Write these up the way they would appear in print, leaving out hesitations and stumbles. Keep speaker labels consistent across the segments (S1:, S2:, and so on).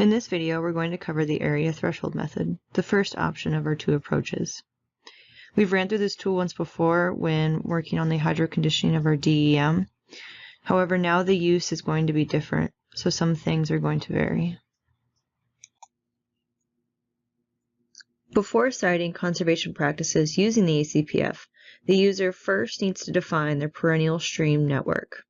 S1: In this video, we're going to cover the area threshold method, the first option of our two approaches. We've ran through this tool once before when working on the hydro conditioning of our DEM. However, now the use is going to be different, so some things are going to vary. Before citing conservation practices using the ACPF, the user first needs to define their perennial stream network.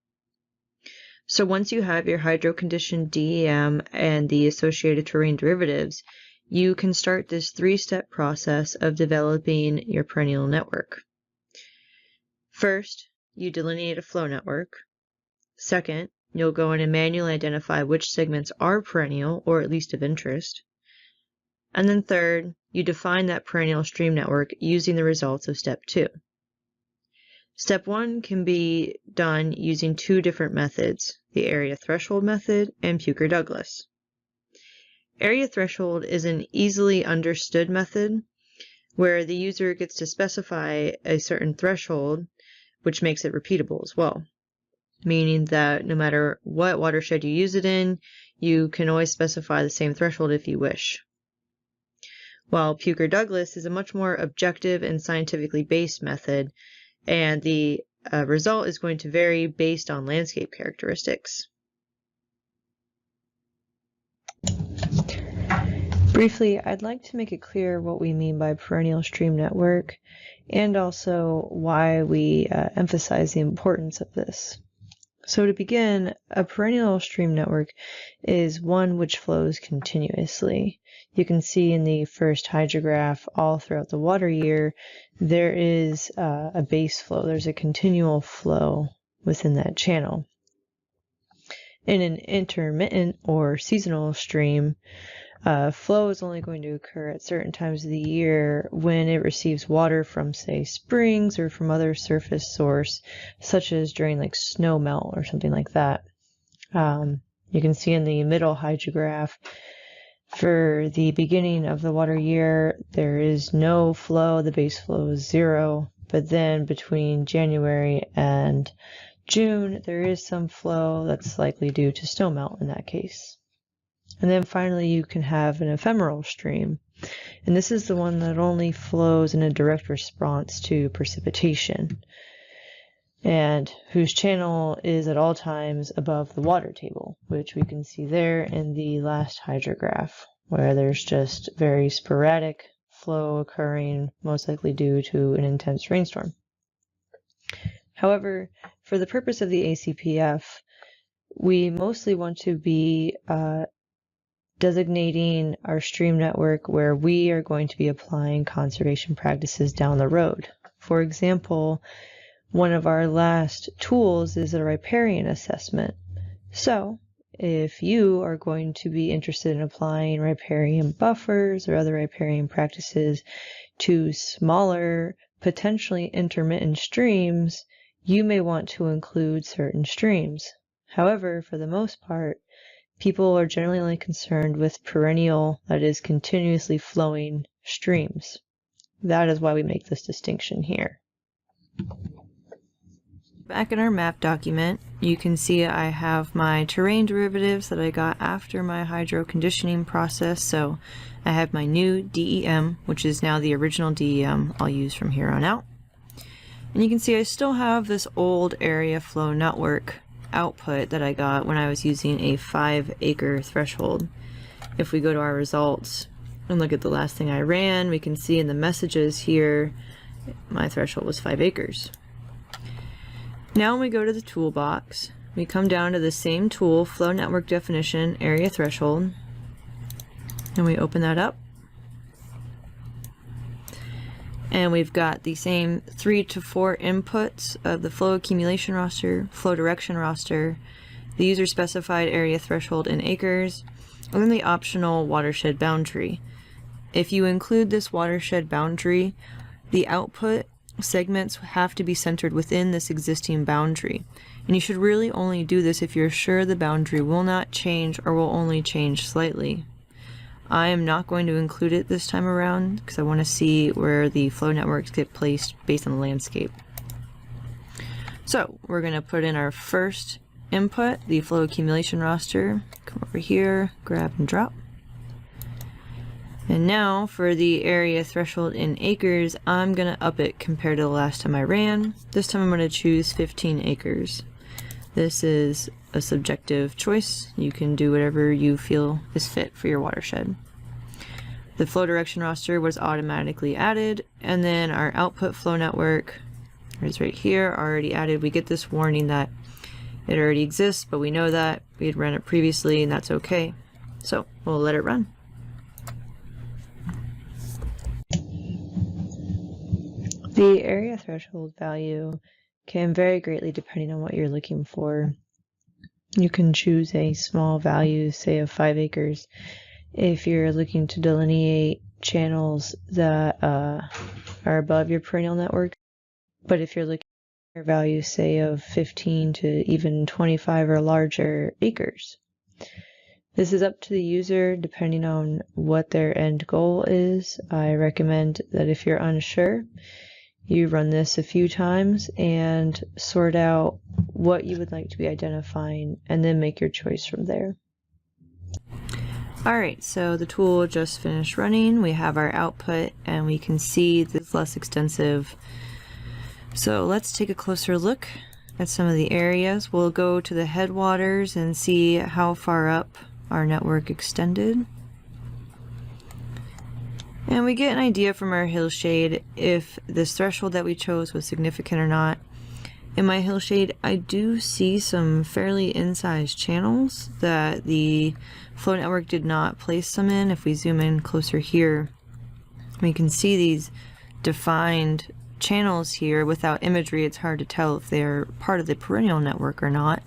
S1: So once you have your hydro-conditioned DEM and the associated terrain derivatives, you can start this three-step process of developing your perennial network. First, you delineate a flow network. Second, you'll go in and manually identify which segments are perennial or at least of interest. And then third, you define that perennial stream network using the results of step 2. Step 1 can be done using two different methods, the area threshold method and Pucher-Douglas. Area threshold is an easily understood method where the user gets to specify a certain threshold, which makes it repeatable as well, meaning that no matter what watershed you use it in, you can always specify the same threshold if you wish. While Pucher-Douglas is a much more objective and scientifically based method, and the result is going to vary based on landscape characteristics. Briefly, I'd like to make it clear what we mean by perennial stream network and also why we emphasize the importance of this. So to begin, a perennial stream network is one which flows continuously. You can see in the first hydrograph all throughout the water year, there is a base flow. There's a continual flow within that channel. In an intermittent or seasonal stream, flow is only going to occur at certain times of the year when it receives water from, say, springs or from other surface source, such as during like snow melt or something like that. You can see in the middle hydrograph, for the beginning of the water year, there is no flow, the base flow is 0, but then between January and June, there is some flow that's likely due to snowmelt in that case. And then finally, you can have an ephemeral stream, and this is the one that only flows in a direct response to precipitation, and whose channel is at all times above the water table, which we can see there in the last hydrograph, where there's just very sporadic flow occurring, most likely due to an intense rainstorm. However, for the purpose of the ACPF, we mostly want to be designating our stream network where we are going to be applying conservation practices down the road. For example, one of our last tools is a riparian assessment. So, if you are going to be interested in applying riparian buffers or other riparian practices to smaller, potentially intermittent streams, you may want to include certain streams. However, for the most part, people are generally only concerned with perennial, that is, continuously flowing streams. That is why we make this distinction here. Back in our map document, you can see I have my terrain derivatives that I got after my hydro conditioning process. So I have my new DEM, which is now the original DEM I'll use from here on out. And you can see I still have this old area flow network output that I got when I was using a 5-acre threshold. If we go to our results and look at the last thing I ran, we can see in the messages here my threshold was 5 acres. Now when we go to the toolbox, we come down to the same tool, flow network definition, area threshold, and we open that up. And we've got the same 3 to 4 inputs of the flow accumulation roster, flow direction roster, the user specified area threshold in acres, and then the optional watershed boundary. If you include this watershed boundary, the output segments have to be centered within this existing boundary. And you should really only do this if you're sure the boundary will not change or will only change slightly. I am not going to include it this time around because I want to see where the flow networks get placed based on the landscape. So we're going to put in our first input, the flow accumulation roster. Come over here, grab and drop. And now for the area threshold in acres, I'm going to up it compared to the last time I ran. This time I'm going to choose 15 acres. This is a subjective choice. You can do whatever you feel is fit for your watershed. The flow direction roster was automatically added, and then our output flow network is right here, already added. We get this warning that it already exists, but we know that. We had run it previously, and that's okay. So we'll let it run. The area threshold value can vary greatly depending on what you're looking for. You can choose a small value, say of 5 acres, if you're looking to delineate channels that are above your perennial network. But if you're looking for a value, say of 15 to even 25 or larger acres, this is up to the user depending on what their end goal is. I recommend that if you're unsure, you run this a few times and sort out what you would like to be identifying, and then make your choice from there. Alright, so the tool just finished running. We have our output and we can see that it's less extensive. So let's take a closer look at some of the areas. We'll go to the headwaters and see how far up our network extended. And we get an idea from our hillshade if this threshold that we chose was significant or not. In my hillshade, I do see some fairly incised channels that the flow network did not place them in. If we zoom in closer here, we can see these defined channels here. Without imagery, it's hard to tell if they're part of the perennial network or not.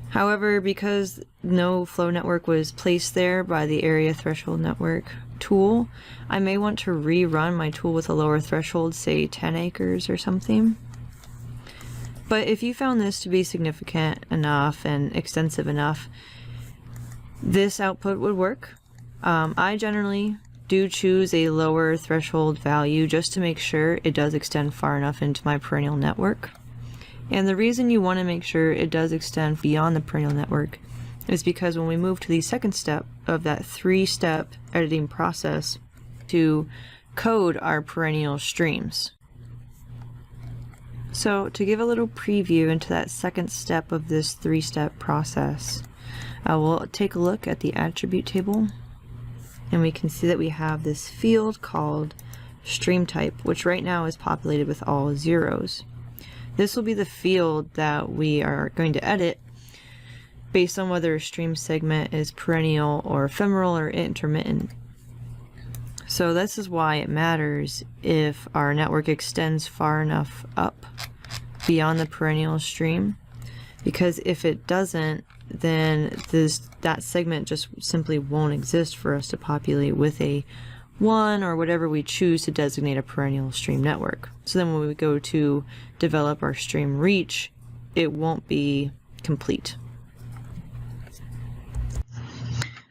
S1: However, because no flow network was placed there by the area threshold network tool, I may want to rerun my tool with a lower threshold, say 10 acres or something. But if you found this to be significant enough and extensive enough, this output would work. I generally do choose a lower threshold value just to make sure it does extend far enough into my perennial network. And the reason you want to make sure it does extend beyond the perennial network is because when we move to the second step of that 3-step editing process to code our perennial streams. So to give a little preview into that second step of this 3-step process, we'll take a look at the attribute table, and we can see that we have this field called stream type, which right now is populated with all zeros. This will be the field that we are going to edit based on whether a stream segment is perennial or ephemeral or intermittent. So this is why it matters if our network extends far enough up beyond the perennial stream, because if it doesn't, then that segment just simply won't exist for us to populate with a 1 or whatever we choose to designate a perennial stream network. So then when we go to develop our stream reach, it won't be complete.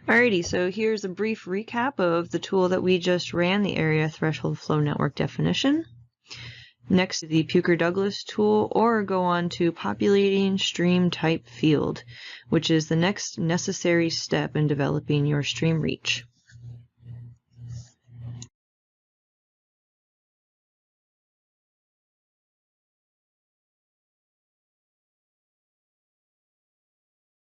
S1: Alrighty, so here's a brief recap of the tool that we just ran, the area threshold flow network definition. Next, the Puker-Douglas tool, or go on to populating stream type field, which is the next necessary step in developing your stream reach.